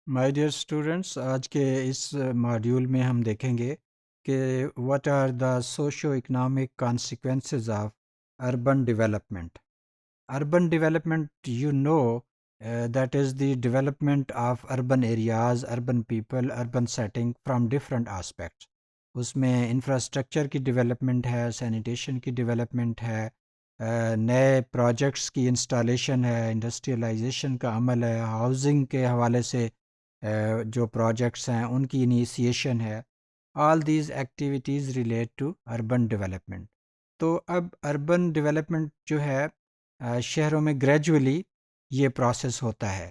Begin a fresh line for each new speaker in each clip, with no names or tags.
My dear students, آج کے اس module میں ہم دیکھیں گے کہ what are the socio economic consequences of urban development. Urban development, that is the development of urban areas, urban people, urban setting from different aspects. اس میں infrastructure کی development ہے، سینیٹیشن کی ڈیولپمنٹ ہے، نئے پروجیکٹس کی انسٹالیشن ہے، industrialisation کا عمل ہے، ہاؤزنگ کے حوالے سے جو پروجیکٹس ہیں ان کی انیسیشن ہے. All these activities relate to urban development. تو اب اربن ڈیولپمنٹ جو ہے شہروں میں گریجولی یہ پروسیس ہوتا ہے،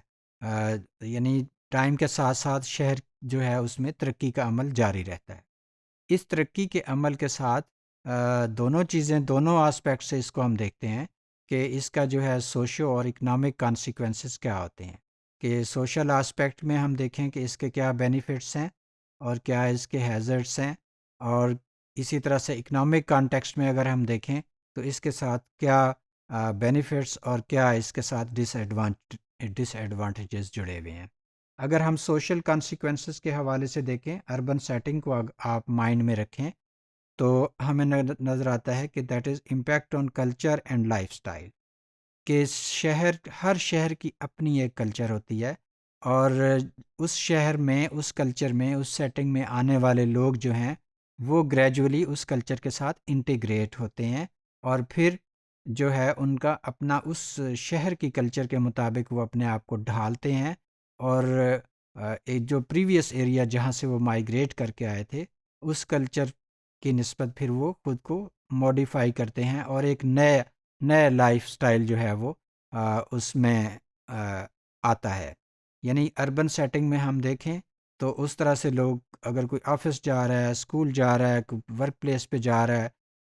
یعنی ٹائم کے ساتھ ساتھ شہر جو ہے اس میں ترقی کا عمل جاری رہتا ہے. اس ترقی کے عمل کے ساتھ دونوں چیزیں، دونوں آسپیکٹ سے اس کو ہم دیکھتے ہیں کہ اس کا جو ہے سوشو اور اکنامک کانسیکوینسز کیا ہوتے ہیں. کہ سوشل آسپیکٹ میں ہم دیکھیں کہ اس کے کیا بینیفٹس ہیں اور کیا اس کے ہیزرڈس ہیں، اور اسی طرح سے اکنامک کانٹیکسٹ میں اگر ہم دیکھیں تو اس کے ساتھ کیا بینیفٹس اور کیا اس کے ساتھ ڈس ایڈوانٹیجز جڑے ہوئے ہیں. اگر ہم سوشل کانسیکوینسز کے حوالے سے دیکھیں، اربن سیٹنگ کو آپ مائنڈ میں رکھیں تو ہمیں نظر آتا ہے کہ that is impact on culture and life style. کہ ہر شہر کی اپنی ایک کلچر ہوتی ہے، اور اس شہر میں، اس کلچر میں، اس سیٹنگ میں آنے والے لوگ جو ہیں وہ گریجولی اس کلچر کے ساتھ انٹیگریٹ ہوتے ہیں، اور پھر جو ہے ان کا اپنا اس شہر کی کلچر کے مطابق وہ اپنے آپ کو ڈھالتے ہیں، اور ایک جو پریویس ایریا جہاں سے وہ مائیگریٹ کر کے آئے تھے اس کلچر کی نسبت پھر وہ خود کو موڈیفائی کرتے ہیں، اور ایک نئے لائف سٹائل جو ہے وہ اس میں آتا ہے. یعنی اربن سیٹنگ میں ہم دیکھیں تو اس طرح سے لوگ اگر کوئی آفس جا رہا ہے، اسکول جا رہا ہے، ورک پلیس پہ جا رہا ہے،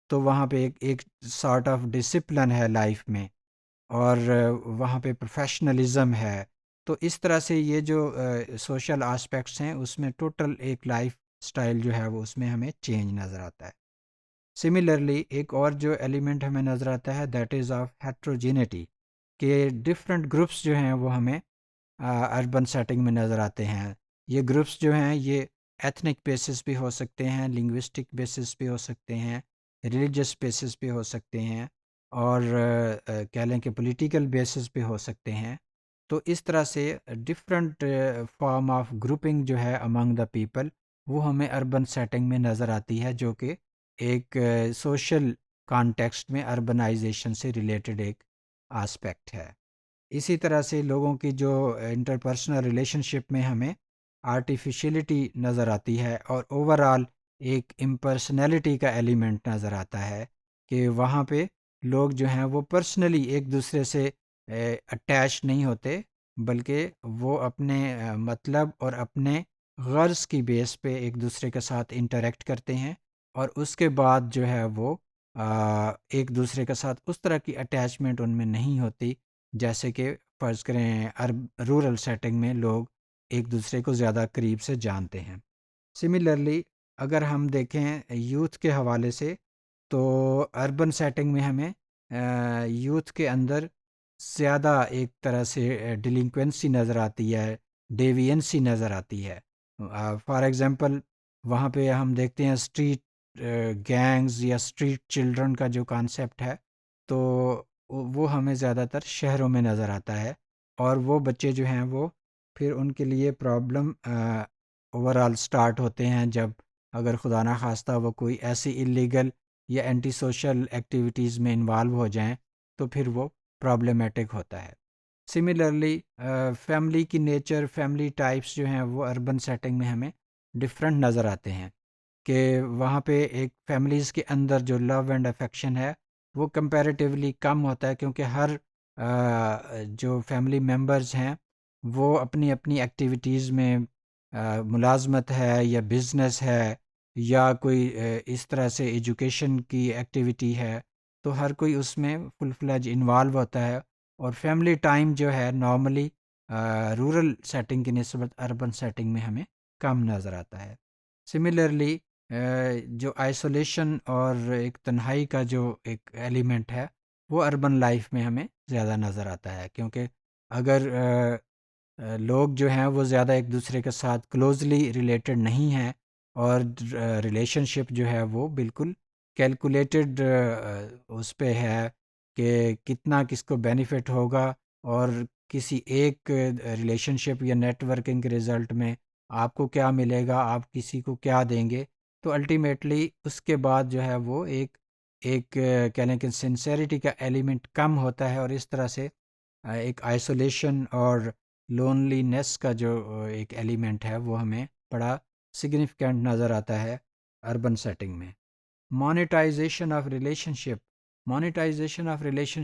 تو وہاں پہ ایک سارٹ آف ڈسپلن ہے لائف میں، اور وہاں پہ پروفیشنلزم ہے. تو اس طرح سے یہ جو سوشل آسپیکٹس ہیں اس میں ٹوٹل ایک لائف سٹائل جو ہے وہ اس میں ہمیں چینج نظر آتا ہے. سملرلی ایک اور جو ایلیمنٹ ہمیں نظر آتا ہے دیٹ از آف ہیٹروجینٹی، کہ ڈفرینٹ گروپس جو ہیں وہ ہمیں اربن سیٹنگ میں نظر آتے ہیں. یہ گروپس جو ہیں یہ ایتھنک بیسس پہ ہو سکتے ہیں، لنگوسٹک بیسس پہ ہو سکتے ہیں، ریلیجس بیسس پہ ہو سکتے ہیں، اور کہہ لیں کہ پولیٹیکل بیسس پہ ہو سکتے ہیں. تو اس طرح سے ڈفرینٹ فارم آف گروپنگ جو ہے امنگ دا پیپل وہ ہمیں اربن سیٹنگ میں نظر آتی ہے، جو کہ ایک سوشل کانٹیکسٹ میں اربنائزیشن سے ریلیٹڈ ایک آسپیکٹ ہے. اسی طرح سے لوگوں کی جو انٹرپرسنل ریلیشن شپ میں ہمیں آرٹیفیشلٹی نظر آتی ہے، اور اوور آل ایک امپرسنالٹی کا ایلیمنٹ نظر آتا ہے، کہ وہاں پہ لوگ جو ہیں وہ پرسنلی ایک دوسرے سے اٹیچ نہیں ہوتے، بلکہ وہ اپنے مطلب اور اپنے غرض کی بیس پہ ایک دوسرے کے ساتھ انٹریکٹ کرتے ہیں، اور اس کے بعد جو ہے وہ ایک دوسرے کے ساتھ اس طرح کی اٹیچمنٹ ان میں نہیں ہوتی جیسے کہ فرض کریں رورل سیٹنگ میں لوگ ایک دوسرے کو زیادہ قریب سے جانتے ہیں. سملرلی اگر ہم دیکھیں یوتھ کے حوالے سے، تو اربن سیٹنگ میں ہمیں یوتھ کے اندر زیادہ ایک طرح سے ڈیلنکوینسی نظر آتی ہے، ڈیوینسی نظر آتی ہے. فار ایگزامپل وہاں پہ ہم دیکھتے ہیں اسٹریٹ گینگز یا اسٹریٹ چلڈرن کا جو کانسیپٹ ہے، تو وہ ہمیں زیادہ تر شہروں میں نظر آتا ہے، اور وہ بچے جو ہیں وہ پھر ان کے لیے پرابلم اوور آل سٹارٹ ہوتے ہیں جب اگر خدا نخواستہ وہ کوئی ایسی اللیگل یا اینٹی سوشل ایکٹیویٹیز میں انوالو ہو جائیں تو پھر وہ پرابلمیٹک ہوتا ہے. سملرلی فیملی کی نیچر، فیملی ٹائپس جو ہیں وہ اربن سیٹنگ میں ہمیں ڈفرینٹ نظر آتے ہیں، کہ وہاں پہ ایک فیملیز کے اندر جو لو اینڈ افیکشن ہے وہ کمپیریٹیولی کم ہوتا ہے، کیونکہ ہر جو فیملی ممبرز ہیں وہ اپنی اپنی ایکٹیویٹیز میں ملازمت ہے یا بزنس ہے یا کوئی اس طرح سے ایجوکیشن کی ایکٹیویٹی ہے، تو ہر کوئی اس میں فل فلیج انوالو ہوتا ہے، اور فیملی ٹائم جو ہے نارملی رورل سیٹنگ کی نسبت اربن سیٹنگ میں ہمیں کم نظر آتا ہے. سملرلی جو آئسولیشن اور ایک تنہائی کا جو ایک ایلیمنٹ ہے وہ اربن لائف میں ہمیں زیادہ نظر آتا ہے، کیونکہ اگر لوگ جو ہیں وہ زیادہ ایک دوسرے کے ساتھ کلوزلی ریلیٹڈ نہیں ہیں، اور ریلیشن شپ جو ہے وہ بالکل کیلکولیٹڈ اس پہ ہے کہ کتنا کس کو بینیفٹ ہوگا، اور کسی ایک ریلیشن شپ یا نیٹ ورکنگ کے رزلٹ میں آپ کو کیا ملے گا، آپ کسی کو کیا دیں گے. تو الٹیمیٹلی اس کے بعد جو ہے وہ ایک کہہ لیں کہ سنسیریٹی کا ایلیمنٹ کم ہوتا ہے، اور اس طرح سے ایک آئسولیشن اور لونلی نیس کا جو ایک ایلیمنٹ ہے وہ ہمیں بڑا سگنیفیکنٹ نظر آتا ہے اربن سیٹنگ میں. مانیٹائزیشن آف ریلیشن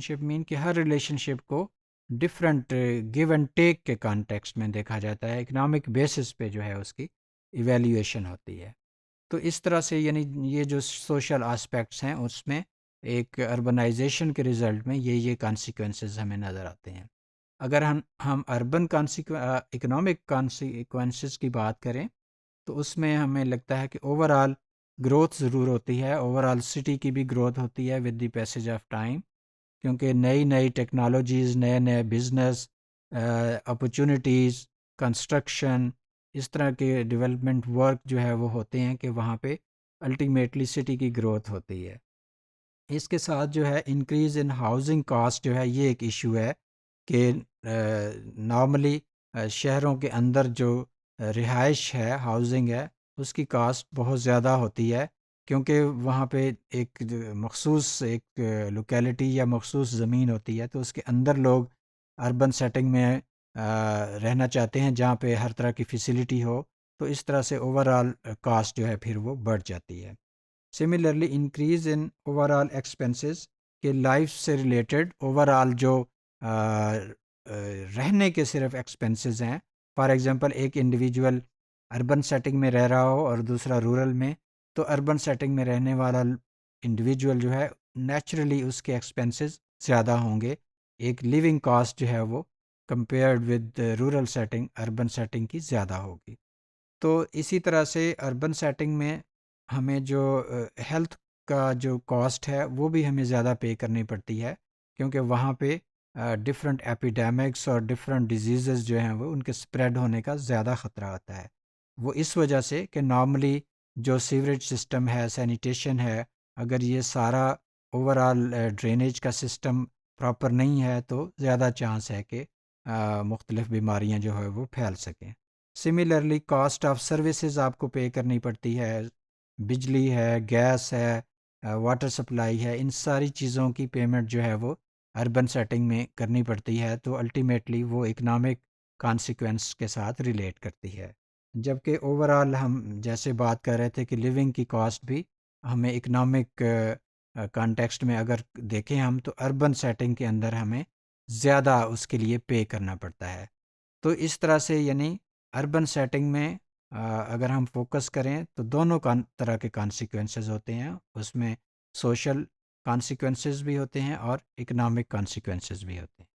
شپ مین کہ ہر ریلیشن شپ کو ڈفرینٹ گیو اینڈ ٹیک کے کانٹیکسٹ میں دیکھا جاتا ہے، اکنامک بیسس پہ جو ہے اس کی ایویلیویشن ہوتی ہے. تو اس طرح سے یعنی یہ جو سوشل آسپیکٹس ہیں اس میں ایک اربنائزیشن کے رزلٹ میں یہ کانسیکوینسز ہمیں نظر آتے ہیں. اگر ہم اربن اکنامک کانسیکوینسز کی بات کریں تو اس میں ہمیں لگتا ہے کہ اوور آل گروتھ ضرور ہوتی ہے، اوور آل سٹی کی بھی گروتھ ہوتی ہے with the passage of time, کیونکہ نئی نئی ٹیکنالوجیز، نئے نئے بزنس اپرچونیٹیز، کنسٹرکشن، اس طرح کے ڈیولپمنٹ ورک جو ہے وہ ہوتے ہیں کہ وہاں پہ الٹیمیٹلی سٹی کی گروتھ ہوتی ہے. اس کے ساتھ جو ہے انکریز ان ہاؤسنگ کاسٹ جو ہے یہ ایک ایشو ہے کہ نارملی شہروں کے اندر جو رہائش ہے، ہاؤسنگ ہے، اس کی کاسٹ بہت زیادہ ہوتی ہے، کیونکہ وہاں پہ ایک مخصوص ایک لوکیلٹی یا مخصوص زمین ہوتی ہے، تو اس کے اندر لوگ اربن سیٹنگ میں رہنا چاہتے ہیں جہاں پہ ہر طرح کی فیسیلٹی ہو. تو اس طرح سے اوور آل کاسٹ جو ہے پھر وہ بڑھ جاتی ہے. Similarly increase in over all expenses کہ لائف سے ریلیٹڈ اوور آل جو رہنے کے صرف ایکسپینسز ہیں. فار ایگزامپل ایک انڈیویجول اربن سیٹنگ میں رہ رہا ہو اور دوسرا رورل میں، تو اربن سیٹنگ میں رہنے والا انڈیویجول جو ہے نیچرلی اس کے ایکسپینسز زیادہ ہوں گے، ایک لیونگ کاسٹ جو ہے وہ compared with rural setting, urban setting کی زیادہ ہوگی. تو اسی طرح سے اربن سیٹنگ میں ہمیں جو ہیلتھ کا جو کاسٹ ہے وہ بھی ہمیں زیادہ پے کرنی پڑتی ہے، کیونکہ وہاں پہ ڈفرینٹ ایپیڈیمکس اور ڈفرینٹ ڈیزیزز جو ہیں وہ ان کے اسپریڈ ہونے کا زیادہ خطرہ ہوتا ہے. وہ اس وجہ سے کہ نارملی جو سیوریج سسٹم ہے، سینیٹیشن ہے، اگر یہ سارا اوور آل ڈرینیج کا سسٹم پراپر نہیں ہے تو زیادہ چانس ہے کہ مختلف بیماریاں جو ہے وہ پھیل سکیں. سملرلی کاسٹ آف سروسز آپ کو پے کرنی پڑتی ہے، بجلی ہے، گیس ہے، واٹر سپلائی ہے، ان ساری چیزوں کی پیمنٹ جو ہے وہ اربن سیٹنگ میں کرنی پڑتی ہے. تو الٹیمیٹلی وہ اکنامک کانسیکوینس کے ساتھ ریلیٹ کرتی ہے. جبکہ اوور آل ہم جیسے بات کر رہے تھے کہ لیونگ کی کاسٹ بھی ہمیں اکنامک کانٹیکسٹ میں اگر دیکھیں ہم تو اربن سیٹنگ کے اندر ہمیں زیادہ اس کے لیے پے کرنا پڑتا ہے. تو اس طرح سے یعنی اربن سیٹنگ میں اگر ہم فوکس کریں تو دونوں طرح کے کانسیکوینسز ہوتے ہیں، اس میں سوشل کانسیکوینسز بھی ہوتے ہیں اور اکنامک کانسیکوینسز بھی ہوتے ہیں.